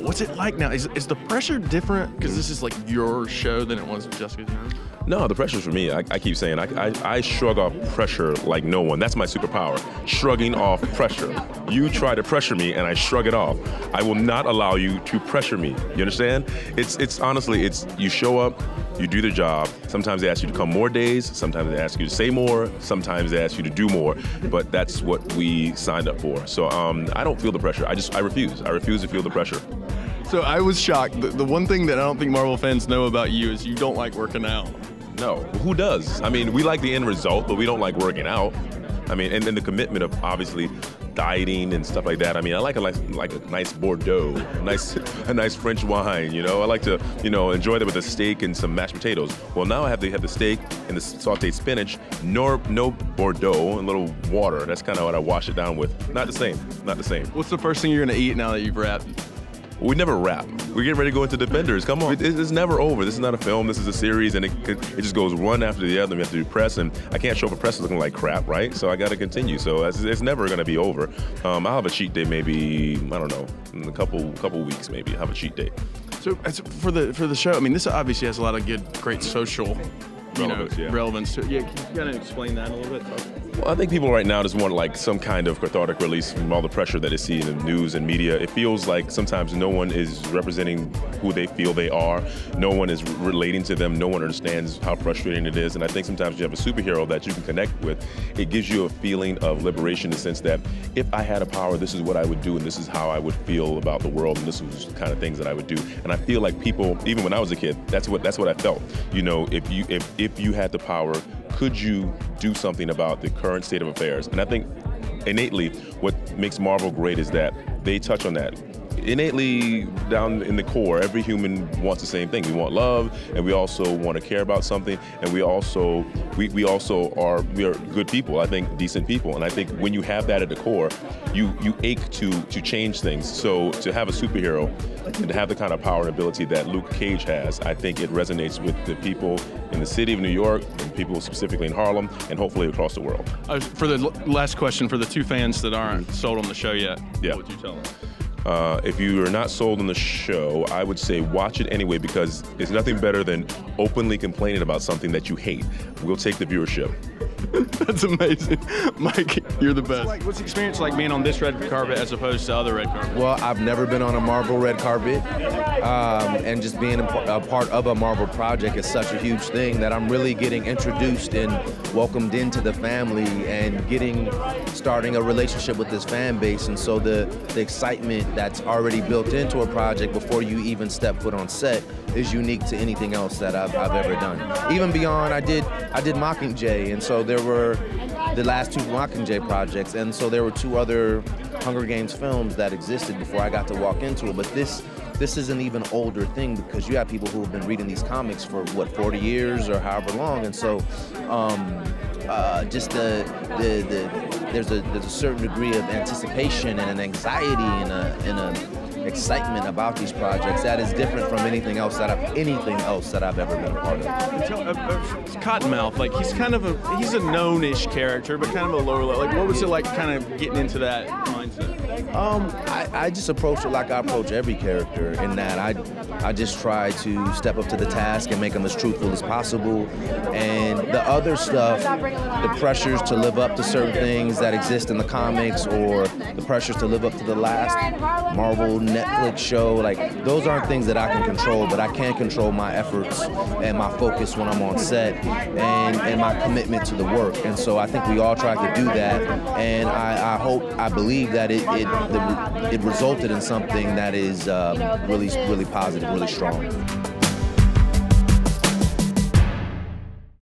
What's it like now? Is the pressure different because this is like your show than it was with Jessica Jones? No, the pressure's for me. I keep saying I shrug off pressure like no one. That's my superpower, shrugging off pressure. You try to pressure me and I shrug it off. I will not allow you to pressure me. You understand? It's honestly, you show up, you do the job. Sometimes they ask you to come more days. Sometimes they ask you to say more. Sometimes they ask you to do more. But that's what we signed up for. So I don't feel the pressure. I refuse. I refuse to feel the pressure. So I was shocked. The one thing that I don't think Marvel fans know about you is you don't like working out. No, who does? I mean, we like the end result, but we don't like working out. I mean, and the commitment of obviously dieting and stuff like that. I mean, I like a nice Bordeaux, a nice French wine. You know, I like to enjoy that with a steak and some mashed potatoes. Well, now I have the steak and the sautéed spinach, no Bordeaux, and a little water. That's kind of what I wash it down with. Not the same. Not the same. What's the first thing you're gonna eat now that you've wrapped? We never wrap. We're getting ready to go into Defenders. Come on. It's never over. This is not a film. This is a series, and it just goes one after the other. We have to do press, and I can't show up for press looking like crap, right? So I got to continue. So it's never going to be over. I'll have a cheat day maybe, I don't know, in a couple weeks maybe. I'll have a cheat day. So for the show, I mean, this obviously has a lot of great social relevance to it. Yeah, can you kind of explain that a little bit? Well, I think people right now just want like some kind of cathartic release from all the pressure that they see in the news and media. It feels like sometimes no one is representing who they feel they are. No one is relating to them. No one understands how frustrating it is. And I think sometimes you have a superhero that you can connect with. It gives you a feeling of liberation in the sense that if I had a power, this is what I would do, and this is how I would feel about the world, and this was the kind of things that I would do. And I feel like people, even when I was a kid, that's what I felt. You know, if you had the power, could you do something about the current state of affairs? And I think innately what makes Marvel great is that they touch on that. Innately down in the core, every human wants the same thing. We want love, and we also want to care about something, and we are good people. I think decent people, and I think when you have that at the core, you ache to change things. So to have a superhero and to have the kind of power and ability that Luke Cage has, I think it resonates with the people in the city of New York, and people specifically in Harlem, and hopefully across the world. For the last question, for the two fans that aren't sold on the show yet, yeah. What would you tell them? If you are not sold on the show, I would say watch it anyway, because it's nothing better than openly complaining about something that you hate. We'll take the viewership. That's amazing. Mike, you're the best. What's the experience like being on this red carpet as opposed to other red carpets? Well, I've never been on a Marvel red carpet, and just being a part of a Marvel project is such a huge thing that I'm really getting introduced and welcomed into the family and starting a relationship with this fan base. And so the excitement that's already built into a project before you even step foot on set is unique to anything else that I've ever done. Even beyond, I did Mockingjay, and so there were the last two Mockingjay projects, and so there were two other Hunger Games films that existed before I got to walk into it. But this is an even older thing, because you have people who have been reading these comics for what, 40 years or however long, and so just there's a certain degree of anticipation and an anxiety and a excitement about these projects that is different from anything else that I've ever been a part of. Cottonmouth, like he's a known-ish character, but kind of a lower level. Like, what was it like kind of getting into that mindset? I just approach it like I approach every character, in that I just try to step up to the task and make them as truthful as possible. And the other stuff, the pressures to live up to certain things that exist in the comics, or the pressures to live up to the last Marvel Netflix show, like those aren't things that I can control, but I can control my efforts and my focus when I'm on set, and my commitment to the work. And so I think we all try to do that, and I believe that it resulted in something that is really positive, really strong.